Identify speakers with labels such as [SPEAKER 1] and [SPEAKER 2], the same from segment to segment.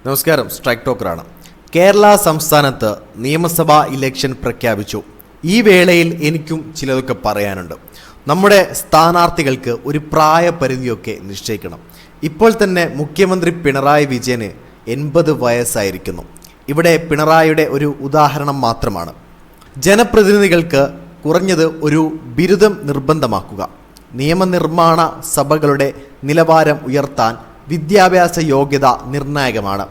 [SPEAKER 1] നമസ്കാരം, സ്ട്രൈക്ക് ടോക്കറാണ്. കേരള സംസ്ഥാനത്ത് നിയമസഭാ ഇലക്ഷൻ പ്രഖ്യാപിച്ചു. ഈ വേളയിൽ എനിക്കും ചിലതൊക്കെ പറയാനുണ്ട്. നമ്മുടെ സ്ഥാനാർത്ഥികൾക്ക് ഒരു പ്രായപരിധിയൊക്കെ നിശ്ചയിക്കണം. ഇപ്പോൾ തന്നെ മുഖ്യമന്ത്രി പിണറായി വിജയന് 80 വയസ്സായിരിക്കുന്നു. ഇവിടെ പിണറായിയുടെ ഒരു ഉദാഹരണം മാത്രമാണ്. ജനപ്രതിനിധികൾക്ക് കുറഞ്ഞത് ഒരു ബിരുദം നിർബന്ധമാക്കുക. നിയമനിർമ്മാണ സഭകളുടെ നിലവാരം ഉയർത്താൻ വിദ്യാഭ്യാസ യോഗ്യത നിർണായകമാണ്.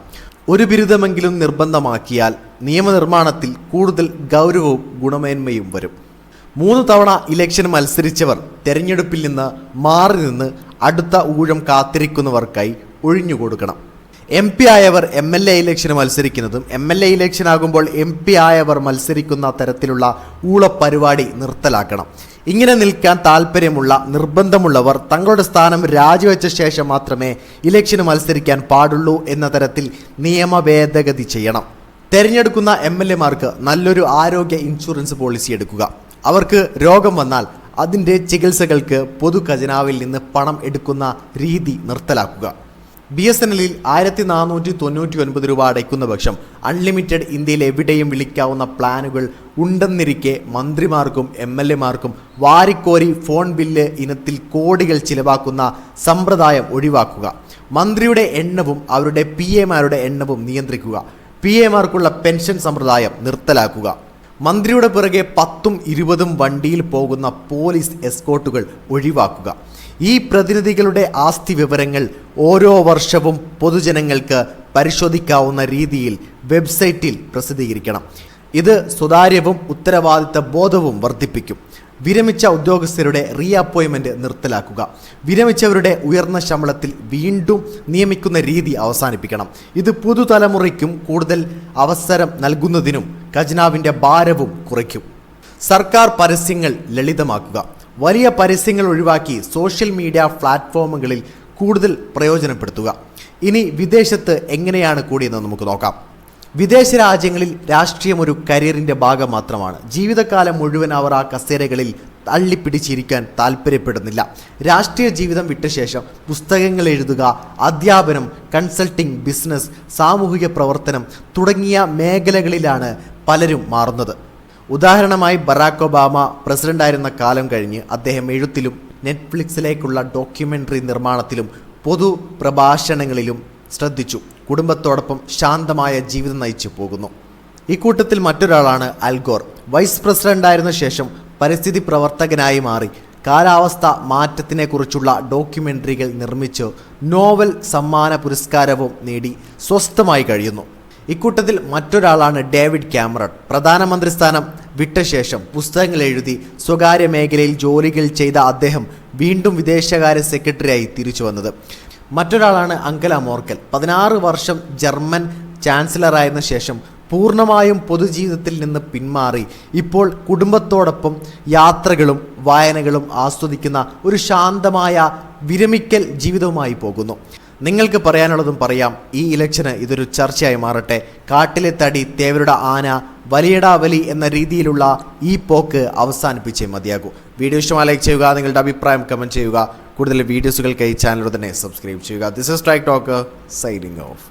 [SPEAKER 1] ഒരു ബിരുദമെങ്കിലും നിർബന്ധമാക്കിയാൽ നിയമനിർമ്മാണത്തിൽ കൂടുതൽ ഗൗരവവും ഗുണമേന്മയും വരും. 3 തവണ ഇലക്ഷൻ മത്സരിച്ചവർ തെരഞ്ഞെടുപ്പിൽ നിന്ന് മാറി നിന്ന് അടുത്ത ഊഴം കാത്തിരിക്കുന്നവർക്കായി ഒഴിഞ്ഞുകൊടുക്കണം. MP ആയവർ MLA ഇലക്ഷന് മത്സരിക്കുന്നതും MLA ഇലക്ഷൻ ആകുമ്പോൾ MP ആയവർ മത്സരിക്കുന്ന തരത്തിലുള്ള ഊളപ്പരിപാടി നിർത്തലാക്കണം. ഇങ്ങനെ നിൽക്കാൻ താല്പര്യമുള്ള നിർബന്ധമുള്ളവർ തങ്ങളുടെ സ്ഥാനം രാജിവെച്ച ശേഷം മാത്രമേ ഇലക്ഷന് മത്സരിക്കാൻ പാടുള്ളൂ എന്ന തരത്തിൽ നിയമ ഭേദഗതി ചെയ്യണം. തെരഞ്ഞെടുക്കുന്ന MLA-മാർക്ക് നല്ലൊരു ആരോഗ്യ ഇൻഷുറൻസ് പോളിസി എടുക്കുക. അവർക്ക് രോഗം വന്നാൽ അതിൻ്റെ ചികിത്സകൾക്ക് പൊതു ഖജനാവിൽ നിന്ന് പണം എടുക്കുന്ന രീതി നിർത്തലാക്കുക. BSNL-ൽ 1499 രൂപ അടയ്ക്കുന്ന പക്ഷം അൺലിമിറ്റഡ് ഇന്ത്യയിൽ എവിടെയും വിളിക്കാവുന്ന പ്ലാനുകൾ ഉണ്ടെന്നിരിക്കെ മന്ത്രിമാർക്കും MLA-മാർക്കും വാരിക്കോരി ഫോൺ ബില്ല് ഇനത്തിൽ കോടികൾ ചിലവാക്കുന്ന സമ്പ്രദായം ഒഴിവാക്കുക. മന്ത്രിയുടെ എണ്ണവും അവരുടെ PA-മാരുടെ എണ്ണവും നിയന്ത്രിക്കുക. PA-മാർക്കുള്ള പെൻഷൻ സമ്പ്രദായം നിർത്തലാക്കുക. മന്ത്രിയുടെ പിറകെ 10ഉം 20ഉം വണ്ടിയിൽ പോകുന്ന പോലീസ് എസ്കോർട്ടുകൾ ഒഴിവാക്കുക. ഈ പ്രതിനിധികളുടെ ആസ്തി വിവരങ്ങൾ ഓരോ വർഷവും പൊതുജനങ്ങൾക്ക് പരിശോധിക്കാവുന്ന രീതിയിൽ വെബ്സൈറ്റിൽ പ്രസിദ്ധീകരിക്കണം. ഇത് സുതാര്യവും ഉത്തരവാദിത്ത ബോധവും വർദ്ധിപ്പിക്കും. വിരമിച്ച ഉദ്യോഗസ്ഥരുടെ റീഅപ്പോയിൻമെൻറ്റ് നിർത്തലാക്കുക. വിരമിച്ചവരുടെ ഉയർന്ന ശമ്പളത്തിൽ വീണ്ടും നിയമിക്കുന്ന രീതി അവസാനിപ്പിക്കണം. ഇത് പുതുതലമുറയ്ക്കും കൂടുതൽ അവസരം നൽകുന്നതിനും ഖജനാവിൻ്റെ ഭാരവും കുറയ്ക്കും. സർക്കാർ പരസ്യങ്ങൾ ലളിതമാക്കുക. വലിയ പരസ്യങ്ങൾ ഒഴിവാക്കി സോഷ്യൽ മീഡിയ പ്ലാറ്റ്ഫോമുകളിൽ കൂടുതൽ പ്രയോജനപ്പെടുത്തുക. ഇനി വിദേശത്ത് എങ്ങനെയാണ് കൂടിയെന്ന് നമുക്ക് നോക്കാം. വിദേശ രാജ്യങ്ങളിൽ രാഷ്ട്രീയം ഒരു കരിയറിൻ്റെ ഭാഗം മാത്രമാണ്. ജീവിതകാലം മുഴുവൻ അവർ ആ കസേരകളിൽ തള്ളിപ്പിടിച്ചിരിക്കാൻ താല്പര്യപ്പെടുന്നില്ല. രാഷ്ട്രീയ ജീവിതം വിട്ട ശേഷം പുസ്തകങ്ങൾ എഴുതുക, അധ്യാപനം, കൺസൾട്ടിംഗ്, ബിസിനസ്, സാമൂഹിക പ്രവർത്തനം തുടങ്ങിയ മേഖലകളിലാണ് പലരും മാറുന്നത്. ഉദാഹരണമായി ബറാക് ഒബാമ പ്രസിഡന്റായിരുന്ന കാലം കഴിഞ്ഞ് അദ്ദേഹം എഴുത്തിലും നെറ്റ്ഫ്ലിക്സിലേക്കുള്ള ഡോക്യുമെൻ്ററി നിർമ്മാണത്തിലും പൊതു പ്രഭാഷണങ്ങളിലും ശ്രദ്ധിച്ചു. കുടുംബത്തോടൊപ്പം ശാന്തമായ ജീവിതം നയിച്ചു പോകുന്നു. ഇക്കൂട്ടത്തിൽ മറ്റൊരാളാണ് അൽ ഗോർ. വൈസ് പ്രസിഡന്റായിരുന്ന ശേഷം പരിസ്ഥിതി പ്രവർത്തകനായി മാറി കാലാവസ്ഥ മാറ്റത്തിനെക്കുറിച്ചുള്ള ഡോക്യുമെൻ്ററികൾ നിർമ്മിച്ച് നോവൽ സമ്മാന പുരസ്കാരവും നേടി സ്വസ്ഥമായി കഴിയുന്നു. ഇക്കൂട്ടത്തിൽ മറ്റൊരാളാണ് ഡേവിഡ് കാമറൺ. പ്രധാനമന്ത്രി സ്ഥാനം വിട്ട ശേഷം പുസ്തകങ്ങൾ എഴുതി സ്വകാര്യ മേഖലയിൽ ജോലികൾ ചെയ്ത അദ്ദേഹം വീണ്ടും വിദേശകാര്യ സെക്രട്ടറിയായി തിരിച്ചു വന്നത്. മറ്റൊരാളാണ് അംഗല മോർക്കൽ. 16 വർഷം ജർമ്മൻ ചാൻസലറായിരുന്ന ശേഷം പൂർണ്ണമായും പൊതുജീവിതത്തിൽ നിന്ന് പിന്മാറി ഇപ്പോൾ കുടുംബത്തോടൊപ്പം യാത്രകളും വായനകളും ആസ്വദിക്കുന്ന ഒരു ശാന്തമായ വിരമിക്കൽ ജീവിതവുമായി പോകുന്നു. നിങ്ങൾക്ക് പറയാനുള്ളതും പറയാം. ഈ ഇലക്ഷന് ഇതൊരു ചർച്ചയായി മാറട്ടെ. കാട്ടിലെ തടി തേവരുടെ ആന, വലിയടാ വലി എന്ന രീതിയിലുള്ള ഈ പോക്ക് അവസാനിപ്പിച്ചേ മതിയാകൂ. വീഡിയോ ഇഷ്ടമായി ലൈക്ക് ചെയ്യുക. നിങ്ങളുടെ അഭിപ്രായം കമൻറ്റ് ചെയ്യുക. കൂടുതൽ വീഡിയോസുകൾക്കായി ചാനൽ തന്നെ സബ്സ്ക്രൈബ് ചെയ്യുക. This is strike talker signing off.